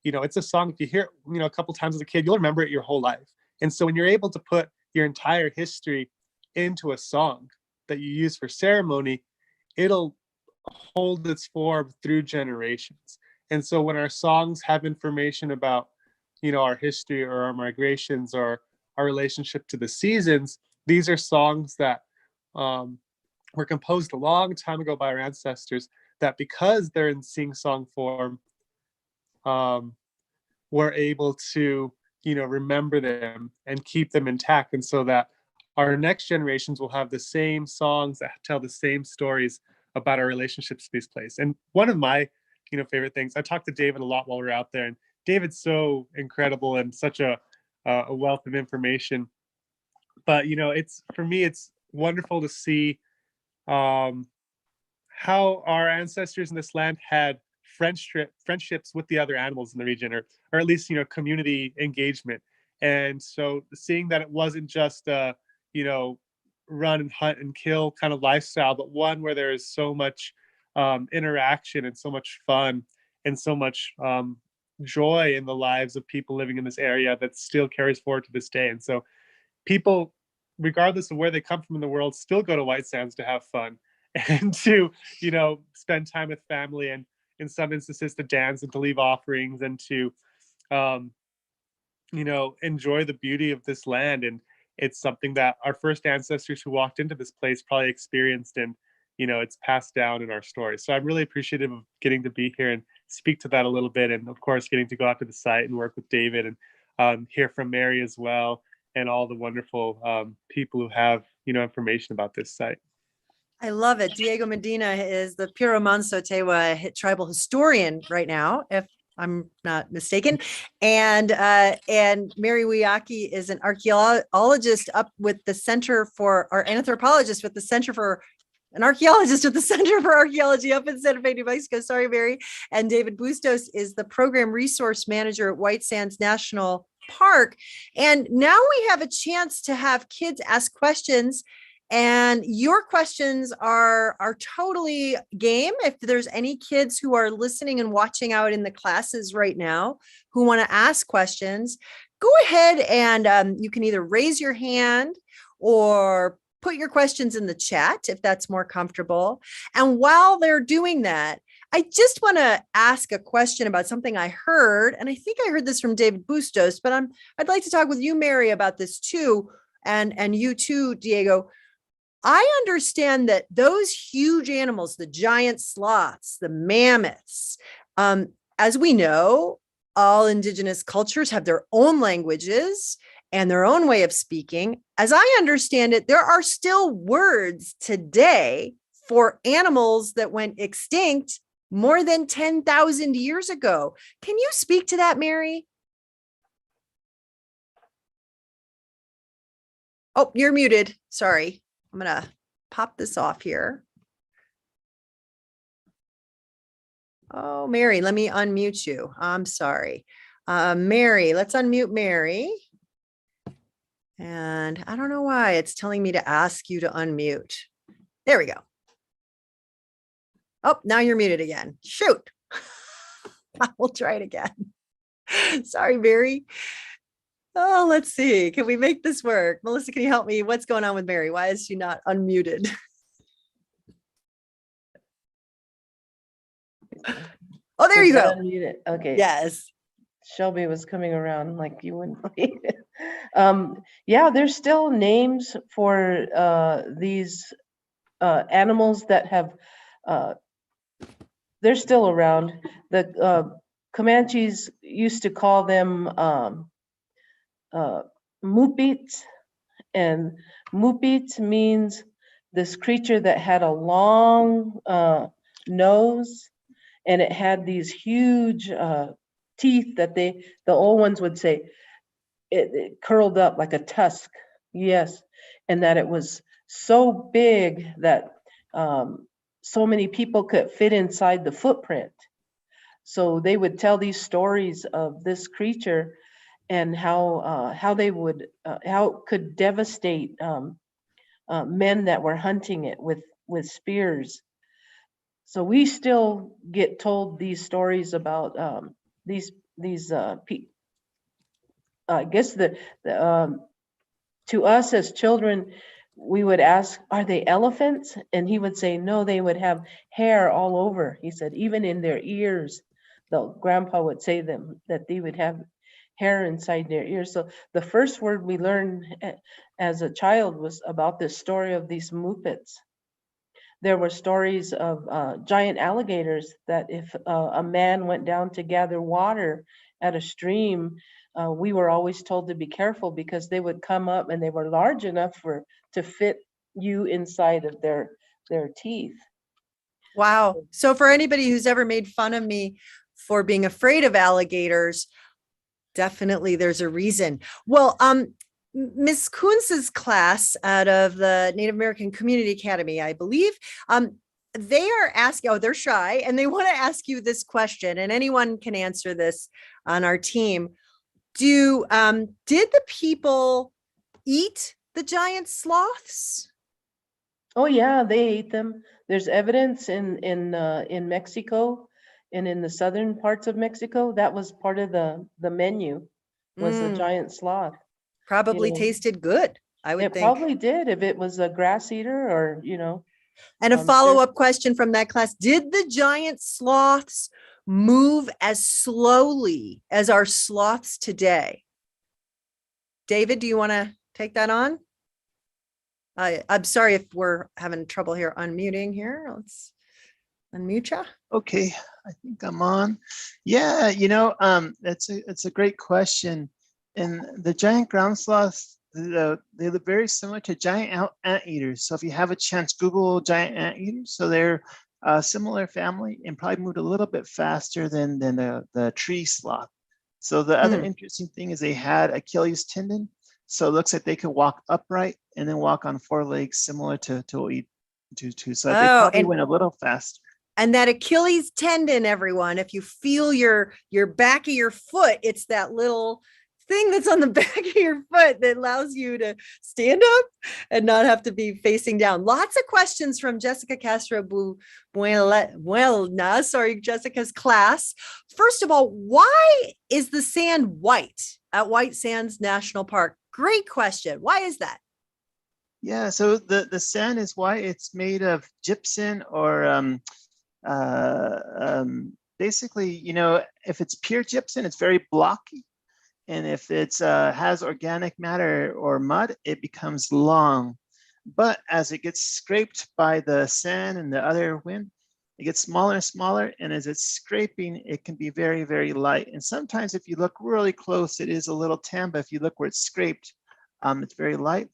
it's a song, if you hear it, a couple times as a kid, you'll remember it your whole life. And so when you're able to put your entire history into a song that you use for ceremony, it'll hold its form through generations. And so when our songs have information about, our history or our migrations or our relationship to the seasons, these are songs that were composed a long time ago by our ancestors, that because they're in sing-song form, we're able to, remember them and keep them intact. And so that our next generations will have the same songs that tell the same stories about our relationships to this place. And one of my, favorite things, I talked to David a lot while we were out there, and David's so incredible and such a wealth of information. But, it's, for me, it's wonderful to see how our ancestors in this land had friendships with the other animals in the region, or at least, community engagement. And so seeing that it wasn't just run and hunt and kill kind of lifestyle, but one where there is so much interaction and so much fun and so much joy in the lives of people living in this area that still carries forward to this day. And so people, regardless of where they come from in the world, still go to White Sands to have fun and to, spend time with family, and in some instances to dance and to leave offerings and to, enjoy the beauty of this land. And it's something that our first ancestors who walked into this place probably experienced, and, it's passed down in our stories. So I'm really appreciative of getting to be here and speak to that a little bit. And of course, getting to go out to the site and work with David and hear from Mary as well, and all the wonderful people who have, information about this site. I love it. Diego Medina is the Piro Manso Tewa tribal historian right now, if I'm not mistaken. And Mary Wiyaki is an archaeologist up with the Center for, or an anthropologist with the Center for, an archaeologist at the Center for Archaeology up in Santa Fe, New Mexico. Sorry, Mary. And David Bustos is the program resource manager at White Sands National Park. And now we have a chance to have kids ask questions. And your questions are totally game. If there's any kids who are listening and watching out in the classes right now who want to ask questions, go ahead and you can either raise your hand, or put your questions in the chat if that's more comfortable. And while they're doing that, I just want to ask a question about something I heard, and I think I heard this from David Bustos, but I'd like to talk with you, Mary, about this too, and you too, Diego. I understand that those huge animals, the giant sloths, the mammoths, as we know, all indigenous cultures have their own languages and their own way of speaking. As I understand it, there are still words today for animals that went extinct more than 10,000 years ago. Can you speak to that, Mary? Oh, you're muted. Sorry. I'm going to pop this off here. Oh, Mary, let me unmute you. I'm sorry. Mary, let's unmute Mary. And I don't know why it's telling me to ask you to unmute. There we go. Oh, now you're muted again. Shoot. We'll try it again. Sorry, Mary. Oh, let's see. Can we make this work? Melissa, can you help me? What's going on with Mary? Why is she not unmuted? Oh, there you go. Unmute it. Okay. Yes. Shelby was coming around like you wouldn't believe it. Yeah, there's still names for these animals that have, they're still around. The Comanches used to call them mupits, and mupits means this creature that had a long nose, and it had these huge teeth that the old ones would say it curled up like a tusk. Yes, and that it was so big that so many people could fit inside the footprint. So they would tell these stories of this creature and how they would how it could devastate men that were hunting it with spears. So we still get told these stories about these I guess to us as children, we would ask, are they elephants? And he would say, no, they would have hair all over. He said, even in their ears, the grandpa would say that they would have hair inside their ears. So the first word we learned as a child was about this story of these mupits. There were stories of giant alligators that if a man went down to gather water at a stream, we were always told to be careful because they would come up and they were large enough to fit you inside of their teeth. Wow. So for anybody who's ever made fun of me for being afraid of alligators, definitely there's a reason. Well, Miss Kunz's class out of the Native American Community Academy, I believe, they are asking, oh, they're shy, and they want to ask you this question, and anyone can answer this on our team. Did the people eat the giant sloths? Oh yeah, they ate them. There's evidence in Mexico and in the southern parts of Mexico. That was part of the menu, was the giant sloth. Probably tasted good, I would It think. probably did if it was a grass eater or, And a follow-up question from that class, did the giant sloths move as slowly as our sloths today? David, do you want to take that on? I'm sorry if we're having trouble here unmuting here. Let's unmute you. Okay, I think I'm on. Yeah, it's a great question. And the giant ground sloths, they look very similar to giant anteaters. So if you have a chance, Google giant anteaters. So they're a similar family and probably moved a little bit faster than the tree sloth. So the other interesting thing is they had Achilles tendon. So it looks like they could walk upright and then walk on four legs, similar to what we do too. So they probably went a little faster. And that Achilles tendon, everyone, if you feel your back of your foot, it's that little thing that's on the back of your foot that allows you to stand up and not have to be facing down. Lots of questions from Jessica Castro Buelna, sorry, Jessica's class. First of all, why is the sand white at White Sands National Park? Great question. Why is that? Yeah, so the sand is white. It's made of gypsum or basically, if it's pure gypsum, it's very blocky. And if it's has organic matter or mud, it becomes long. But as it gets scraped by the sand and the other wind, it gets smaller and smaller. And as it's scraping, it can be very, very light. And sometimes if you look really close, it is a little tan, but if you look where it's scraped, it's very light.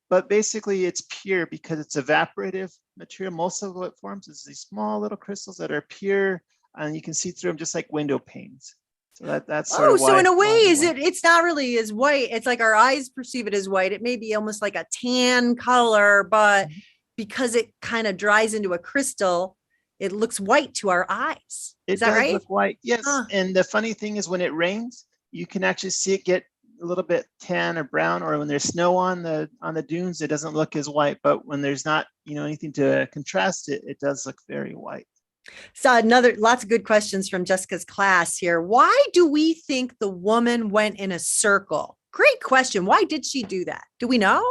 But basically it's pure because it's evaporative material. Most of what it forms is these small little crystals that are pure, and you can see through them just like window panes. So that's sort Oh, of so in a way, why is it's not really as white. It's like our eyes perceive it as white. It may be almost like a tan color, but because it kind of dries into a crystal, it looks white to our eyes. Is it that does right? look white. Yes. Huh. And the funny thing is when it rains, you can actually see it get a little bit tan or brown, or when there's snow on the dunes, it doesn't look as white. But when there's not, anything to contrast it, it does look very white. So lots of good questions from Jessica's class here. Why do we think the woman went in a circle? Great question. Why did she do that? Do we know?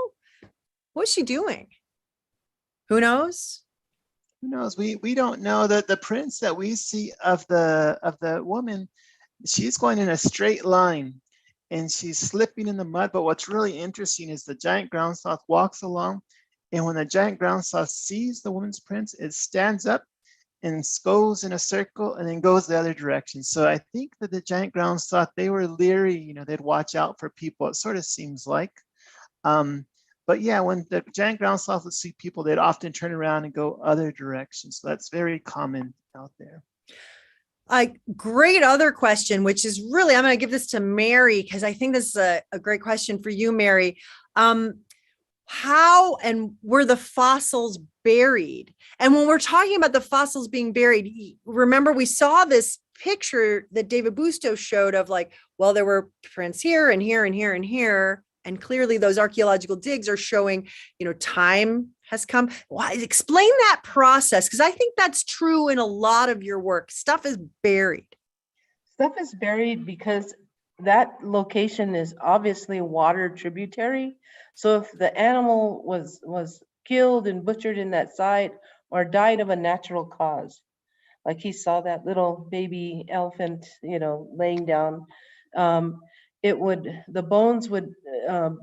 What was she doing? Who knows? Who knows? We don't know. That the prints that we see of the woman, she's going in a straight line and she's slipping in the mud. But what's really interesting is the giant ground sloth walks along, and when the giant ground sloth sees the woman's prints, it stands up and goes in a circle and then goes the other direction. So I think that the giant ground sloth, they were leery, they'd watch out for people, it sort of seems like. But yeah, when the giant ground sloth would see people, they'd often turn around and go other directions. So that's very common out there. A great other question, which is really, I'm going to give this to Mary, because I think this is a great question for you, Mary. How and were the fossils buried? And when we're talking about the fossils being buried, remember we saw this picture that David Bustos showed of like, well, there were prints here and here and here and here. And clearly those archaeological digs are showing, time has come. Why? Explain that process, because I think that's true in a lot of your work. Stuff is buried. Stuff is buried because that location is obviously water tributary. So if the animal was killed and butchered in that site or died of a natural cause, like he saw that little baby elephant, laying down, the bones would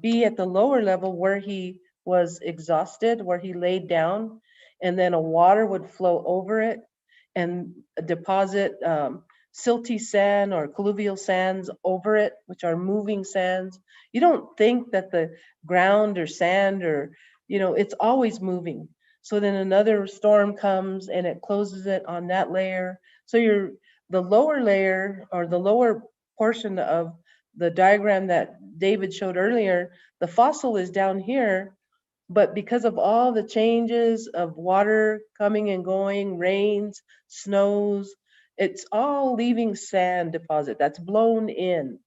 be at the lower level where he was exhausted, where he laid down, and then a water would flow over it and deposit silty sand or colluvial sands over it, which are moving sands. You don't think that the ground or sand or, it's always moving. So then another storm comes and it closes it on that layer. So the lower layer or the lower portion of the diagram that David showed earlier, the fossil is down here, but because of all the changes of water coming and going, rains, snows, it's all leaving sand deposit that's blown in.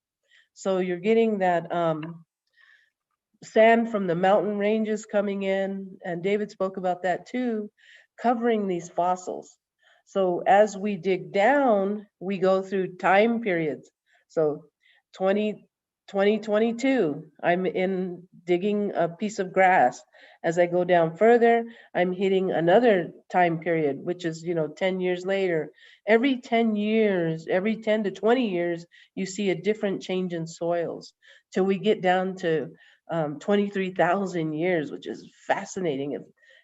So you're getting that sand from the mountain ranges coming in, and David spoke about that too, covering these fossils. So as we dig down, we go through time periods. So 2022, I'm in digging a piece of grass. As I go down further, I'm hitting another time period, which is, 10 years later. Every 10 years, every 10 to 20 years, you see a different change in soils till we get down to 23,000 years, which is fascinating.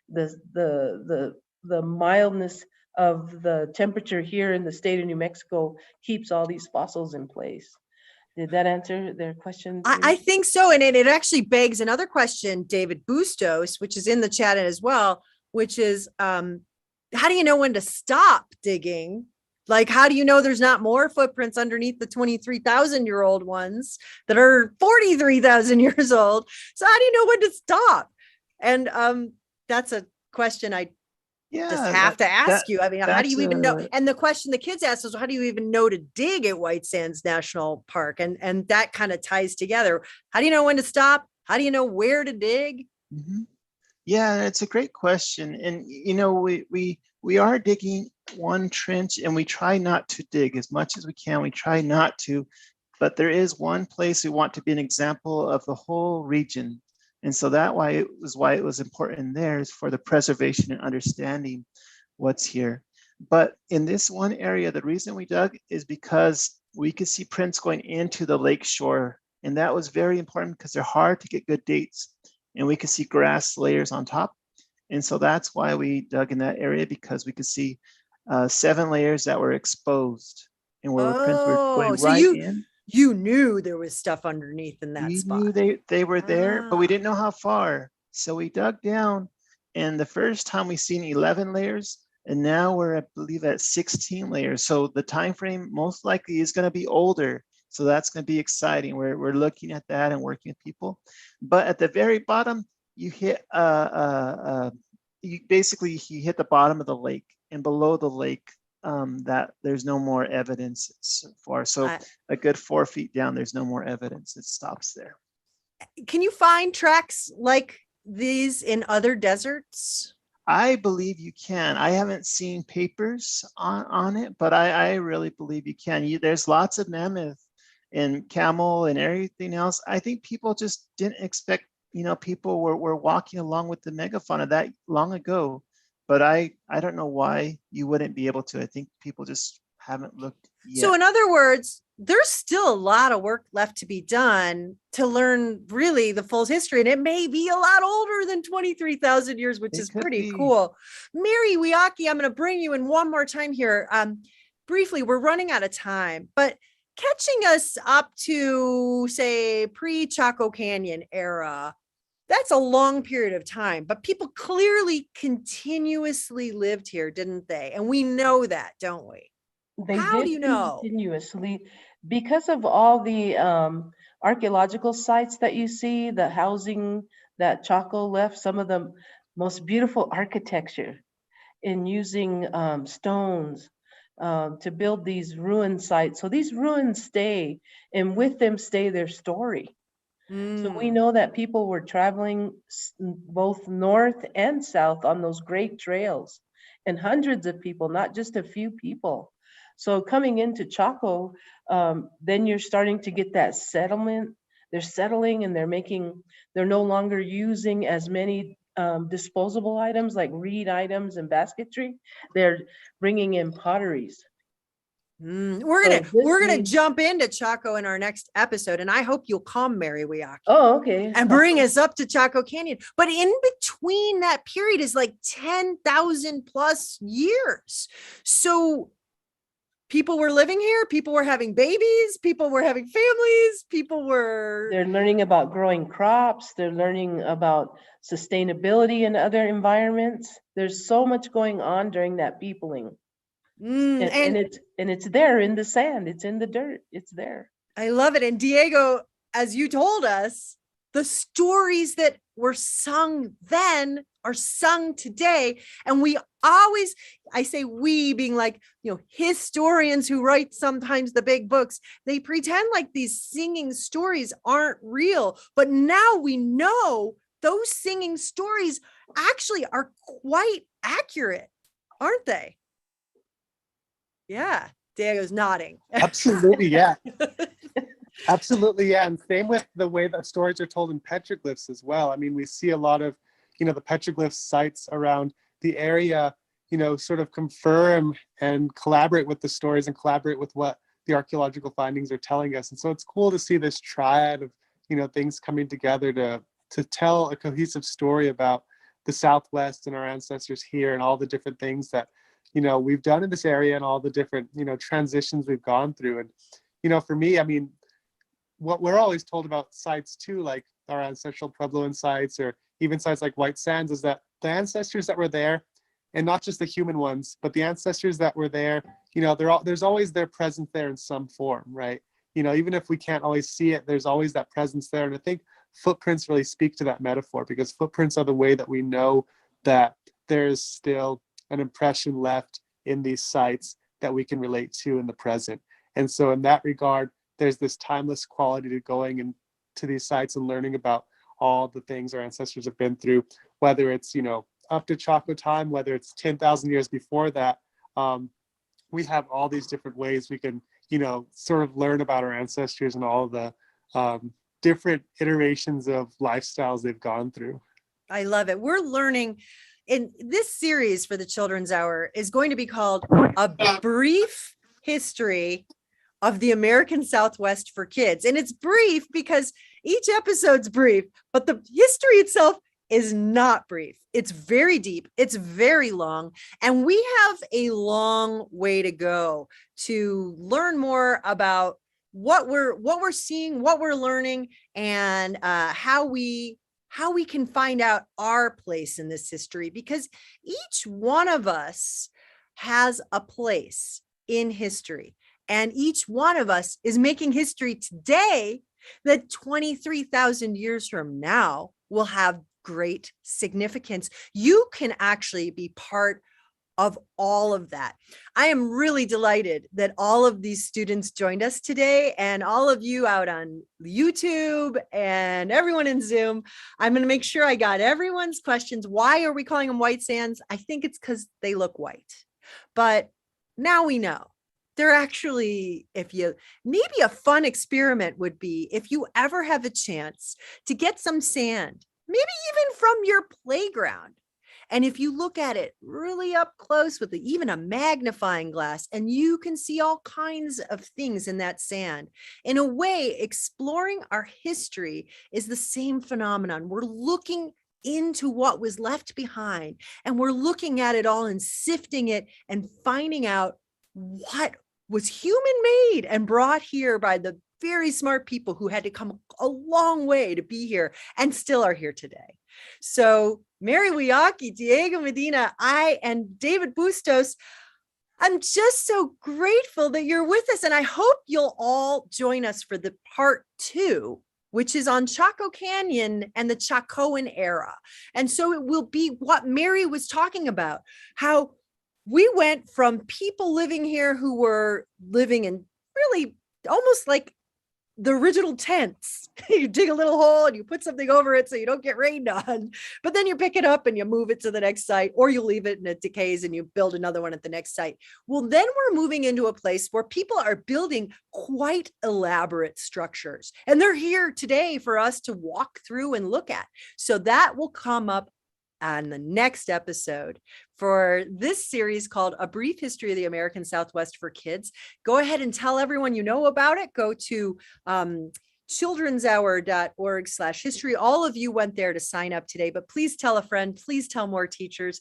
The mildness of the temperature here in the state of New Mexico keeps all these fossils in place. Did that answer their question? I think so. And it actually begs another question, David Bustos, which is in the chat as well, which is, how do you know when to stop digging? Like, how do you know there's not more footprints underneath the 23,000-year-old ones that are 43,000 years old? So how do you know when to stop? And that's a question I just have to ask you. I mean, how do you even know? And the question the kids ask is, how do you even know to dig at White Sands National Park? And that kind of ties together. How do you know when to stop? How do you know where to dig? Mm-hmm. Yeah, it's a great question. And, we are digging one trench and we try not to dig as much as we can. We try not to, but there is one place we want to be an example of the whole region. And so why it was important there is for the preservation and understanding what's here. But in this one area, the reason we dug is because we could see prints going into the lake shore. And that was very important because they're hard to get good dates. And we could see grass layers on top. And so that's why we dug in that area, because we could see 7 layers that were exposed and where prints were going Oh, so right in. you knew there was stuff underneath in that We spot. knew they were there, but we Ah. didn't know how far. So we dug down, and the first time we seen 11 layers, and now we're, I believe, at 16 layers. So the time frame most likely is going to be older. So that's going to be exciting. We're looking at that and working with people. But at the very bottom, you hit you hit the bottom of the lake, and below the lake, that there's no more evidence so far. So a good 4 feet down, there's no more evidence. It stops there. Can you find tracks like these in other deserts? I believe you can. I haven't seen papers on it, but I really believe you can. There's lots of mammoth and camel and everything else. I think people just didn't expect, people were walking along with the megafauna that long ago. But I don't know why you wouldn't be able to. I think people just haven't looked yet. So in other words, there's still a lot of work left to be done to learn really the full history. And it may be a lot older than 23,000 years, which is pretty cool. Mary Wiaki, I'm going to bring you in one more time here. Briefly, we're running out of time, but catching us up to, say, pre-Chaco Canyon era, that's a long period of time, but people clearly continuously lived here, didn't they? And we know that, don't we? How do you know? Continuously, because of all the archaeological sites that you see, the housing that Chaco left, some of the most beautiful architecture in using stones to build these ruin sites. So these ruins stay, and with them stay their story. So we know that people were traveling both north and south on those great trails, and hundreds of people, not just a few people. So coming into Chaco, then you're starting to get that settlement. They're settling, and they're no longer using as many disposable items like reed items and basketry. They're bringing in potteries. We're gonna jump into Chaco in our next episode, and I hope you'll come, Mary Wiaki. Oh, okay. And bring us up to Chaco Canyon. But in between that period is like 10,000 plus years. So people were living here, people were having babies, people were having families, they're learning about growing crops, they're learning about sustainability in other environments. There's so much going on during that peopling. And it's there in the sand, it's in the dirt, it's there. I love it. And Diego, as you told us, the stories that were sung then are sung today. And I say we being like, historians who write sometimes the big books, they pretend like these singing stories aren't real. But now we know those singing stories actually are quite accurate, aren't they? Yeah, Diego's nodding. Absolutely, yeah. Absolutely, yeah. And same with the way that stories are told in petroglyphs as well. I mean, we see a lot of, the petroglyph sites around the area, sort of confirm and collaborate with the stories and collaborate with what the archaeological findings are telling us. And so it's cool to see this triad of, things coming together to tell a cohesive story about the Southwest and our ancestors here and all the different things that we've done in this area and all the different, transitions we've gone through. And, for me, I mean, what we're always told about sites too, like our ancestral Puebloan sites or even sites like White Sands, is that the ancestors that were there, and not just the human ones, but the ancestors that were there, there's always their presence there in some form, right? Even if we can't always see it, there's always that presence there. And I think footprints really speak to that metaphor, because footprints are the way that we know that there's still an impression left in these sites that we can relate to in the present. And so in that regard, there's this timeless quality to going into these sites and learning about all the things our ancestors have been through, whether it's, up to Chaco time, whether it's 10,000 years before that. We have all these different ways we can, sort of learn about our ancestors and all the different iterations of lifestyles they've gone through. I love it. We're learning in this series for the Children's Hour is going to be called A Brief History of the American Southwest for Kids. And it's brief because each episode's brief, but the history itself is not brief. It's very deep. It's very long. And we have a long way to go to learn more about what we're seeing, what we're learning, and how we can find out our place in this history, because each one of us has a place in history, and each one of us is making history today that 23,000 years from now will have great significance. You can actually be part of all of that. I am really delighted that all of these students joined us today, and all of you out on YouTube and everyone in Zoom. I'm going to make sure I got everyone's questions. Why are we calling them white sands? I think it's because they look white, but now we know. They're actually, maybe a fun experiment would be if you ever have a chance to get some sand, maybe even from your playground. And if you look at it really up close with even a magnifying glass, and you can see all kinds of things in that sand. In a way, exploring our history is the same phenomenon. We're looking into what was left behind, and we're looking at it all and sifting it and finding out what was human made and brought here by the very smart people who had to come a long way to be here and still are here today. So Mary Wiyaki, Diego Medina, and David Bustos, I'm just so grateful that you're with us. And I hope you'll all join us for the part 2, which is on Chaco Canyon and the Chacoan era. And so it will be what Mary was talking about, how we went from people living here who were living in really almost like the original tents. You dig a little hole and you put something over it so you don't get rained on, but then you pick it up and you move it to the next site, or you leave it and it decays and you build another one at the next site. Well, then we're moving into a place where people are building quite elaborate structures, and they're here today for us to walk through and look at. So that will come up on the next episode for this series called A Brief History of the American Southwest for Kids. Go ahead and tell everyone you know about it. Go to childrenshour.org/history. All of you went there to sign up today, but please tell a friend, please tell more teachers.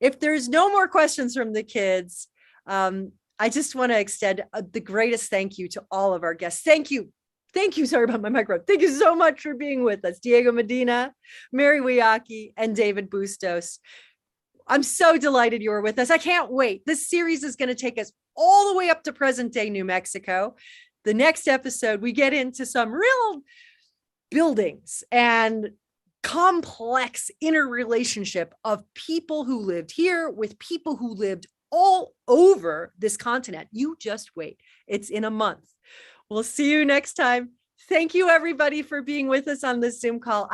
If there's no more questions from the kids, I just want to extend the greatest thank you to all of our guests. Thank you. Thank you. Sorry about my microphone. Thank you so much for being with us. Diego Medina, Mary Wiyaki, and David Bustos. I'm so delighted you were with us. I can't wait. This series is going to take us all the way up to present day New Mexico. The next episode, we get into some real buildings and complex interrelationship of people who lived here with people who lived all over this continent. You just wait. It's in a month. We'll see you next time. Thank you, everybody, for being with us on this Zoom call.